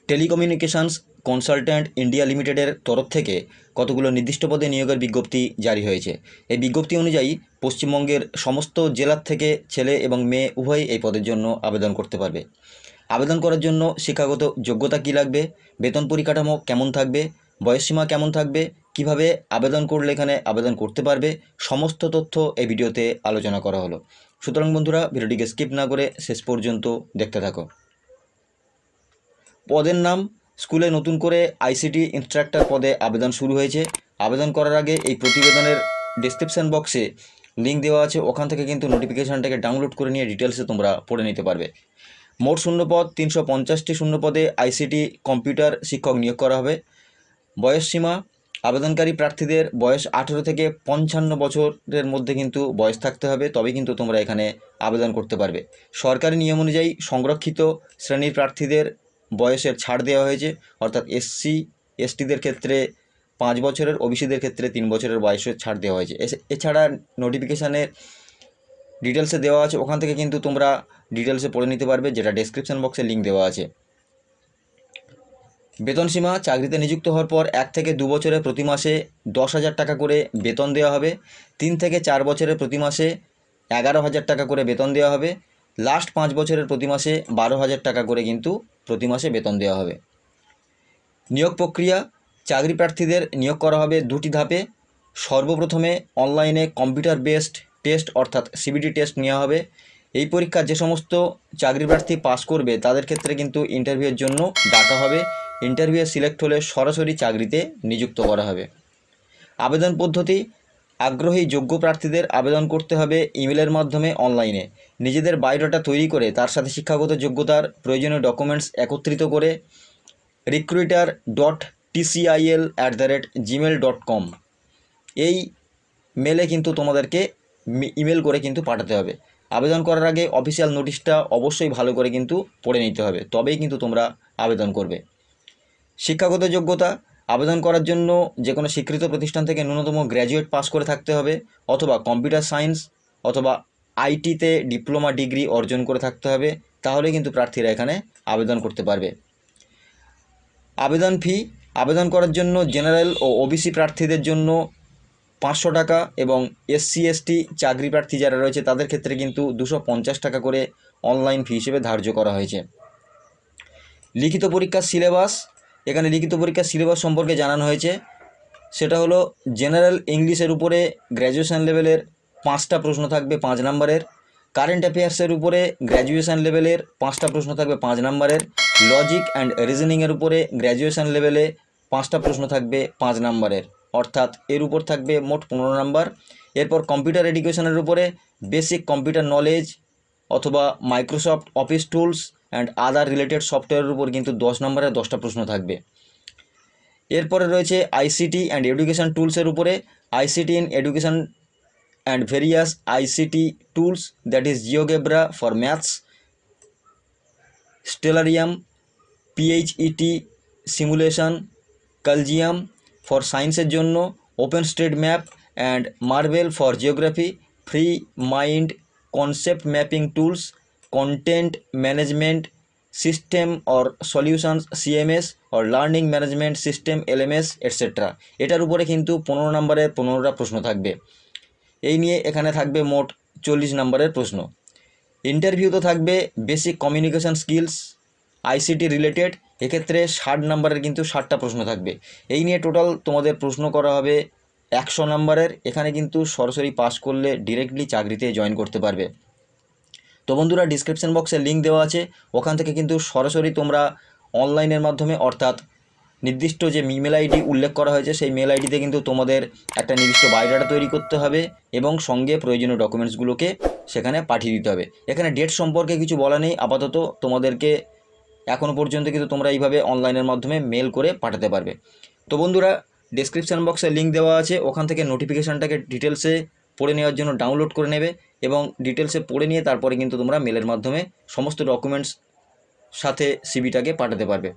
Telecommunications consultant India লিমিটেডের তরফ থেকে কতগুলো নির্দিষ্ট পদে নিয়োগের বিজ্ঞপ্তি জারি হয়েছে। এই বিজ্ঞপ্তি অনুযায়ী পশ্চিমবঙ্গের সমস্ত জেলার থেকে ছেলে এবং মেয়ে উভয়ই এই পদের জন্য আবেদন করতে পারবে। আবেদন করার জন্য শিক্ষাগত যোগ্যতা কী লাগবে, বেতন পরিকাঠামো কেমন থাকবে, বয়সসীমা কেমন থাকবে, কিভাবে আবেদন করলে এখানে আবেদন করতে পারবে, সমস্ত তথ্য এই ভিডিওতে আলোচনা করা হলো। সুতরাং বন্ধুরা, ভিডিওটিকে স্কিপ না করে শেষ পর্যন্ত দেখতে থাকো। পদের নাম, স্কুলে নতুন করে আইসিটি ইনস্ট্রাক্টর পদে আবেদন শুরু হয়েছে। আবেদন করার আগে এই প্রতিবেদনের ডেসক্রিপশন বক্সে লিঙ্ক দেওয়া আছে, ওখান থেকে কিন্তু নোটিফিকেশানটাকে ডাউনলোড করে নিয়ে ডিটেলসে তোমরা পড়ে নিতে পারবে। মোট শূন্যপদ 350টি শূন্যপদে আইসিটি কম্পিউটার শিক্ষক নিয়োগ করা হবে। বয়সসীমা, আবেদনকারী প্রার্থীদের বয়স 18 থেকে 55 বছরের মধ্যে কিন্তু বয়স থাকতে হবে, তবে কিন্তু তোমরা এখানে আবেদন করতে পারবে। সরকারি নিয়ম অনুযায়ী সংরক্ষিত শ্রেণীর প্রার্থীদের বয়সের ছাড় দেওয়া হয়েছে, অর্থাৎ এসসি এসটিদের ক্ষেত্রে 5 বছরের, ওবিসিদের ক্ষেত্রে 3 বছরের বয়সের ছাড় দেওয়া হয়েছে। এছাড়া নোটিফিকেশানের ডিটেলসে দেওয়া আছে, ওখান থেকে কিন্তু তোমরা ডিটেলসে পড়ে নিতে পারবে, যেটা ডেসক্রিপশন বক্সে লিঙ্ক দেওয়া আছে। বেতন সীমা, চাকরিতে নিযুক্ত হওয়ার পর 1 থেকে 2 বছরে প্রতি মাসে 10,000 টাকা করে বেতন দেওয়া হবে। 3 থেকে 4 বছরে প্রতি মাসে 11,000 টাকা করে বেতন দেওয়া হবে। লাস্ট 5 বছরের প্রতি মাসে 12,000 টাকা করে কিন্তু প্রতি মাসে বেতন দেওয়া হবে। নিয়োগ প্রক্রিয়া, চাকরি প্রার্থীদের নিয়োগ করা হবে 2টি ধাপে। সর্বপ্রথমে অনলাইনে কম্পিউটার বেসড টেস্ট অর্থাৎ সিবিটি টেস্ট নেওয়া হবে। এই পরীক্ষা যে সমস্ত চাকরি প্রার্থী পাস করবে তাদের ক্ষেত্রে কিন্তু ইন্টারভিউয়ের জন্য ডাকা হবে। ইন্টারভিউয়ে সিলেক্ট হলে সরাসরি চাকরিতে নিযুক্ত করা হবে। আবেদন পদ্ধতি, আগ্রহী যোগ্য প্রার্থীদের আবেদন করতে হবে ইমেলের মাধ্যমে অনলাইনে। নিজেদের বায়োডাটা তৈরি করে তার সাথে শিক্ষাগত যোগ্যতার প্রয়োজনীয় ডকুমেন্টস একত্রিত করে recruiter.tcil@gmail.com এই মেলে কিন্তু তোমাদেরকে ইমেল করে কিন্তু পাঠাতে হবে। আবেদন করার আগে অফিসিয়াল নোটিশটা অবশ্যই ভালো করে কিন্তু পড়ে নিতে হবে, তবেই কিন্তু তোমরা আবেদন করবে। শিক্ষাগত যোগ্যতা, আবেদন করার জন্য যে কোনো স্বীকৃত প্রতিষ্ঠান থেকে ন্যূনতম গ্র্যাজুয়েট পাস করে থাকতে হবে, অথবা কম্পিউটার সায়েন্স অথবা আইটিতে ডিপ্লোমা ডিগ্রি অর্জন করে থাকতে হবে, তাহলে কিন্তু প্রার্থীরা এখানে আবেদন করতে পারবে। আবেদন ফি, আবেদন করার জন্য জেনারেল ও ওবিসি প্রার্থীদের জন্য 500 টাকা এবং এসসি এসটি চাকরি প্রার্থী যারা রয়েছে তাদের ক্ষেত্রে কিন্তু 250 টাকা করে অনলাইন ফি হিসেবে ধার্য করা হয়েছে। লিখিত পরীক্ষার সিলেবাস, এখানে লিখিত পরীক্ষার সিলেবাস সম্পর্কে জানানো হয়েছে। সেটা হলো জেনারেল ইংলিশের উপরে গ্র্যাজুয়েশন লেভেলের 5টা প্রশ্ন থাকবে 5 নম্বরের। কারেন্ট অ্যাফেয়ার্সের উপরে গ্র্যাজুয়েশন লেভেলের 5টা প্রশ্ন থাকবে 5 নম্বরের। লজিক অ্যান্ড রিজনিংয়ের উপরে গ্র্যাজুয়েশন লেভেলে 5টা প্রশ্ন থাকবে 5 নম্বরের, অর্থাৎ এর উপর থাকবে মোট 15 নম্বর। এরপর কম্পিউটার এডুকেশনের উপরে বেসিক কম্পিউটার নলেজ অথবা Microsoft office tools and other related সফটওয়্যারের উপর কিন্তু 10 নম্বরের 10টা প্রশ্ন থাকবে। এরপরে রয়েছে আইসিটি অ্যান্ড এডুকেশন টুলসের উপরে ICT in education and various ICT tools, that is GeoGebra for maths, Stellarium, PHET simulation, Kalzium for সায়েন্সের জন্য, open street map and Marble for geography, free mind concept mapping tools, content management system or solutions CMS or learning management system LMS etcetera. এটার উপরে কিন্তু 15 নম্বরের 15টা প্রশ্ন থাকবে। এই নিয়ে এখানে থাকবে মোট 40 নম্বরের প্রশ্ন। ইন্টারভিউ তো থাকবে basic communication skills ICT related, এক্ষেত্রে 60 নম্বরের কিন্তু 60টা প্রশ্ন থাকবে। এই নিয়ে টোটাল তোমাদের প্রশ্ন করা হবে 100 নম্বরের। এখানে কিন্তু সরাসরি পাস করলে ডিরেক্টলি চাকরিতে জয়েন করতে পারবে। তো বন্ধুরা, ডিসক্রিপশন বক্সে লিঙ্ক দেওয়া আছে, ওখান থেকে কিন্তু সরাসরি তোমরা অনলাইনের মাধ্যমে অর্থাৎ নির্দিষ্ট যে ইমেল আইডি উল্লেখ করা হয়েছে সেই মেল আইডিতে কিন্তু তোমাদের একটা নির্দিষ্ট বায়োডাটা তৈরি করতে হবে এবং সঙ্গে প্রয়োজনীয় ডকুমেন্টসগুলোকে সেখানে পাঠিয়ে দিতে হবে। এখানে ডেট সম্পর্কে কিছু বলা নেই আপাতত, তোমাদেরকে এখনও পর্যন্ত কিন্তু তোমরা এইভাবে অনলাইনের মাধ্যমে মেল করে পাঠাতে পারবে। তো বন্ধুরা, ডেসক্রিপশন বক্সে লিঙ্ক দেওয়া আছে, ওখান থেকে নোটিফিকেশানটাকে ডিটেলসে পড়ে নেওয়ার জন্য ডাউনলোড করে নেবে এবং ডিটেলসে পড়ে নিয়ে তারপরে কিন্তু তোমরা মেলের মাধ্যমে সমস্ত ডকুমেন্টস সাথে সিভিটাকে পাঠাতে পারবে।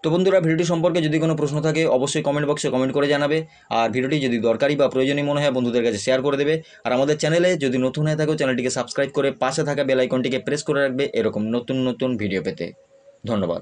তো বন্ধুরা, ভিডিওটি সম্পর্কে যদি কোনো প্রশ্ন থাকে অবশ্যই কমেন্ট বক্সে কমেন্ট করে জানাবে, আর ভিডিওটি যদি দরকারি বা প্রয়োজনীয় মনে হয় বন্ধুদের কাছে শেয়ার করে দেবে। আর আমাদের চ্যানেলে যদি নতুন হয়ে থাকো চ্যানেলটিকে সাবস্ক্রাইব করে পাশে থাকা বেল আইকনটিকে প্রেস করে রাখবে এরকম নতুন নতুন ভিডিও পেতে। ধন্যবাদ।